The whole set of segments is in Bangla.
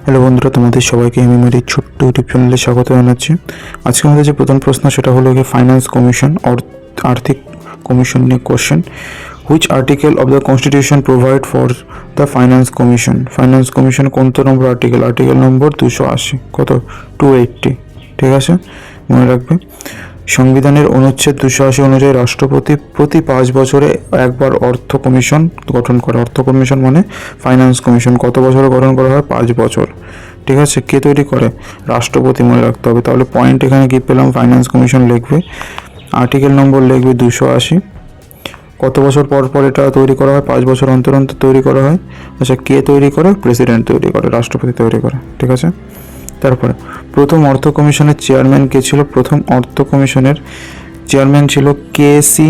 হ্যালো বন্ধুরা, তোমাদের সবাইকে আমি আমার এই ছোট্ট ইউটিউব চ্যানেলে স্বাগত জানাচ্ছি। আজকে আমাদের যে প্রধান প্রশ্ন সেটা হলো গিয়ে ফাইন্যান্স কমিশন আর্থিক কমিশন নিয়ে question. Which article of the constitution provide for the finance commission? Finance commission কত নম্বর আর্টিকেল? আর্টিকেল নম্বর 280। কত? 280। ঠিক আছে, মনে রাখবে। সংবিধানের অনুচ্ছেদ 280 অনুযায়ী রাষ্ট্রপতি প্রতি 5 বছরে একবার অর্থ কমিশন গঠন করে। অর্থ কমিশন মানে ফাইন্যান্স কমিশন কত বছরে গঠন করা হয়? 5 বছর। ঠিক আছে, কে তৈরি করে? রাষ্ট্রপতি, মনে রাখতে হবে। তাহলে পয়েন্ট এখানে কি পেলাম? ফাইন্যান্স কমিশন লিখবে, আর্টিকেল নম্বর লিখবে 280। কত বছর পর পর এটা তৈরি করা হয়? 5 বছর অন্তর অন্তর তৈরি করা হয়। আচ্ছা, কে তৈরি করে? প্রেসিডেন্ট তৈরি করে, রাষ্ট্রপতি তৈরি করে। ঠিক আছে, তারপরে প্রথম অর্থ কমিশনের চেয়ারম্যান কে ছিল? প্রথম অর্থ কমিশনের চেয়ারম্যান ছিল কে.সি.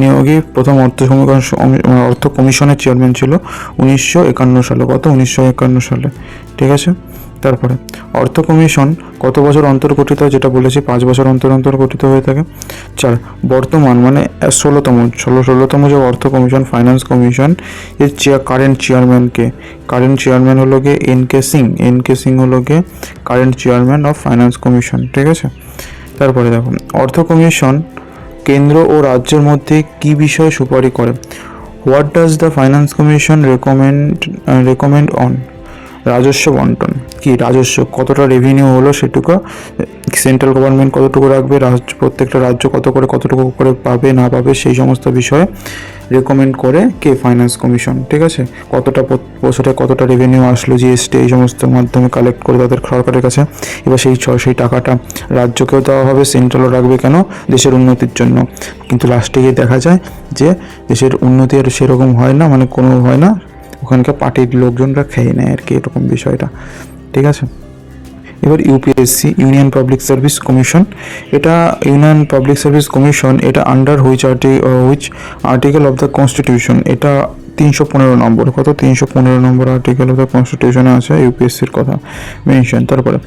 নিয়োগী প্রথম অর্থ কমিশনের চেয়ারম্যান ছিল 1951 সালে। কত? 1951 সালে। ঠিক আছে, তারপরে অর্থ কমিশন কত বছর অন্তর গঠিত হয়? যেটা বলেছি 5 বছর অন্তর অন্তর গঠিত হয়ে থাকে। 4, বর্তমান মানে 16তম যে অর্থ কমিশন ফাইন্যান্স কমিশন এর কারেন্ট চেয়ারম্যান কে? কারেন্ট চেয়ারম্যান হলো গিয়ে এন.কে. সিং হলো গিয়ে current chairman of finance commission. ঠিক আছে, তারপরে দেখো অর্থ কমিশন কেন্দ্র ও রাজ্যের মধ্যে কি বিষয়ে সুপারিশ করে? What does the finance commission recommend on? রাজস্ব বন্টন। কি রাজস্ব? কতটা রেভিনিউ হলো সেটুকু সেন্ট্রাল গভর্নমেন্ট কতটুকু রাখবে, প্রত্যেকটা রাজ্য কতটুকু করে পাবে না পাবে সেই সমস্ত বিষয়ে রেকমেন্ড করে কে? Finance commission. ঠিক আছে, কতটা বছরে কতটা রেভিনিউ আসলো, জিএসটি এই সমস্ত মাধ্যমে কালেক্ট করে তাদের সরকারের কাছে। এবার সেই টাকাটা রাজ্যকেও দেওয়া হবে, সেন্ট্রালও রাখবে। কেন? দেশের উন্নতির জন্য। কিন্তু লাস্টে গিয়ে দেখা যায় যে দেশের উন্নতি আর সেরকম হয় না, মানে কোনো হয় না, ওখানকার পার্টির লোকজনরা খেয়ে নেয় আর কি, এরকম বিষয়টা। ঠিক আছে, এবার UPSC union public service commission. এটা ইউনিয়ন পাবলিক সার্ভিস কমিশন, এটা under which article of the constitution? এটা 315 নম্বর। কত? 315 নম্বর আর্টিকেল অফ দ্য কনস্টিটিউশনে আছে ইউপিএসসির কথা মেনশন। তারপরে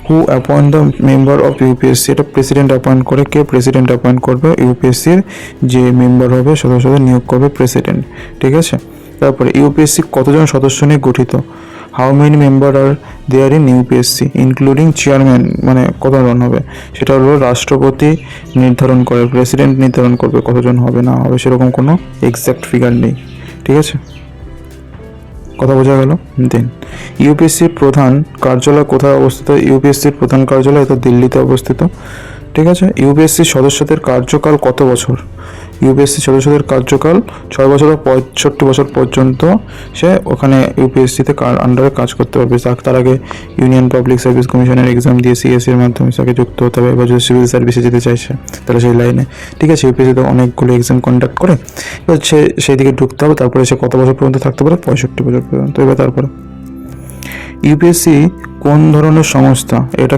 who appoint the member of UPSC? এটা প্রেসিডেন্ট অ্যাপয়েন্ট করে। কে প্রেসিডেন্ট অ্যাপয়েন্ট করবে? ইউপিএসসির যে মেম্বার হবে সদস্য নিয়োগ করবে প্রেসিডেন্ট। ঠিক আছে, তারপরে ইউপিএসসি কতজন সদস্য নিয়ে গঠিত? How many member are there in UPSC including chairman? মানে কতজন হবে সেটা হলো রাষ্ট্রপতি নির্ধারণ করে, প্রেসিডেন্ট নির্ধারণ করবে কতজন হবে না হবে, সেরকম কোনো এক্স্যাক্ট ফিগার নেই। ঠিক আছে, কথা বোঝা গেল? দেন ইউপিএসসির প্রধান কার্যালয় কোথায় অবস্থিত? ইউপিএসসির প্রধান কার্যালয় এটা দিল্লিতে অবস্থিত। ঠিক আছে, ইউপিএসসির সদস্যদের কার্যকাল কত বছর? ইউপিএসসি সদস্যদের কার্যকাল 6 বছর বা 65 বছর পর্যন্ত সে ওখানে ইউপিএসসিতে আন্ডারে কাজ করতে পারবে। তার আগে ইউনিয়ন পাবলিক সার্ভিস কমিশনের এক্সাম দিয়ে সিএসসির মাধ্যমে তাকে যুক্ত হতে হবে। এবার যদি সিভিল সার্ভিসে যেতে চাইছে তাহলে সেই লাইনে। ঠিক আছে, ইউপিএসসিতে অনেকগুলো এক্সাম কন্ডাক্ট করে, এবার সেই দিকে ঢুকতে হবে। তারপরে সে কত বছর পর্যন্ত থাকতে পারে? 65 বছর পর্যন্ত। এবার তারপরে ইউপিএসসি কোন ধরনের সংস্থা? এটা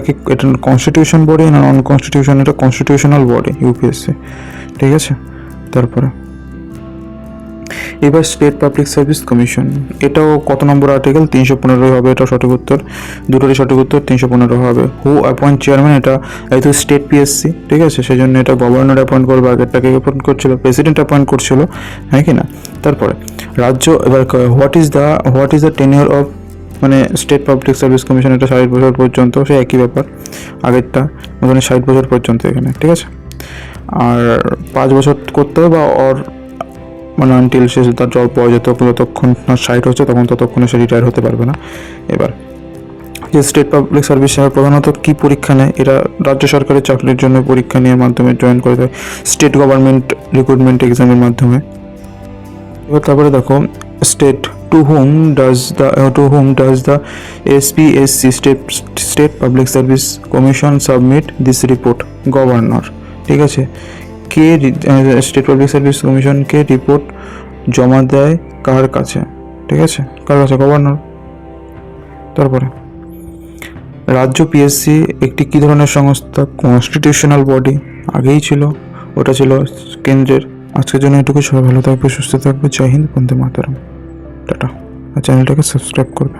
কনস্টিটিউশন বডি না নন কনস্টিটিউশন? এটা কনস্টিটিউশনাল বডি ইউপিএসসি। ঠিক আছে, তারপরে এবার স্টেট পাবলিক সার্ভিস কমিশন, এটাও কত নম্বর আর্টিকেল? 315 হবে। এটা সঠিক উত্তর, দুটোরই সঠিক উত্তর 315 হবে। হু অ্যাপয়েন্ট চেয়ারম্যান? এটা তো স্টেট পিএসসি। ঠিক আছে, সেই জন্য এটা গভর্নর অ্যাপয়েন্ট করবে, আগেরটাকে অ্যাপয়েন্ট করছিল প্রেসিডেন্ট অ্যাপয়েন্ট করছিল, হ্যাঁ কি না? তারপরে রাজ্য, এবার what is the tenure of মানে স্টেট পাবলিক সার্ভিস কমিশন? এটা 60 বছর পর্যন্ত, সে একই ব্যাপার আগেরটা, ওখানে 60 বছর পর্যন্ত এখানে। ঠিক আছে, আর 5 বছর করতে হবে বা মানে আনটিল সে তার জব পাওয়া যতক্ষণ না 60 হচ্ছে ততক্ষণে সে রিটায়ার হতে পারবে না। এবার যে স্টেট পাবলিক সার্ভিস প্রধানত কি পরীক্ষা নেয়? এরা রাজ্য সরকারের চাকরির জন্য পরীক্ষা নিয়ে মাধ্যমে জয়েন করে দেয় স্টেট গভর্নমেন্ট রিক্রুটমেন্ট এক্সামের মাধ্যমে। এবার তারপরে দেখো state to whom does the SPSC state public service commission submit this report? Governor. ঠিক আছে, কে স্টেট পাবলিক সার্ভিস কমিশনকে রিপোর্ট জমা দেয় কার কাছে? ঠিক আছে, কার কাছে? গভর্নর। তারপরে রাজ্য পিএসসি একটি কী ধরনের সংস্থা? Constitutional body. আগেই ছিল, ওটা ছিল কেন্দ্রের। আজকের জন্য এটুকু। সবাই ভালো থাকবে, সুস্থ থাকবে। জয় হিন্দ, বন্দে মাতরম, টাটা। আর চ্যানেলটাকে সাবস্ক্রাইব করবে।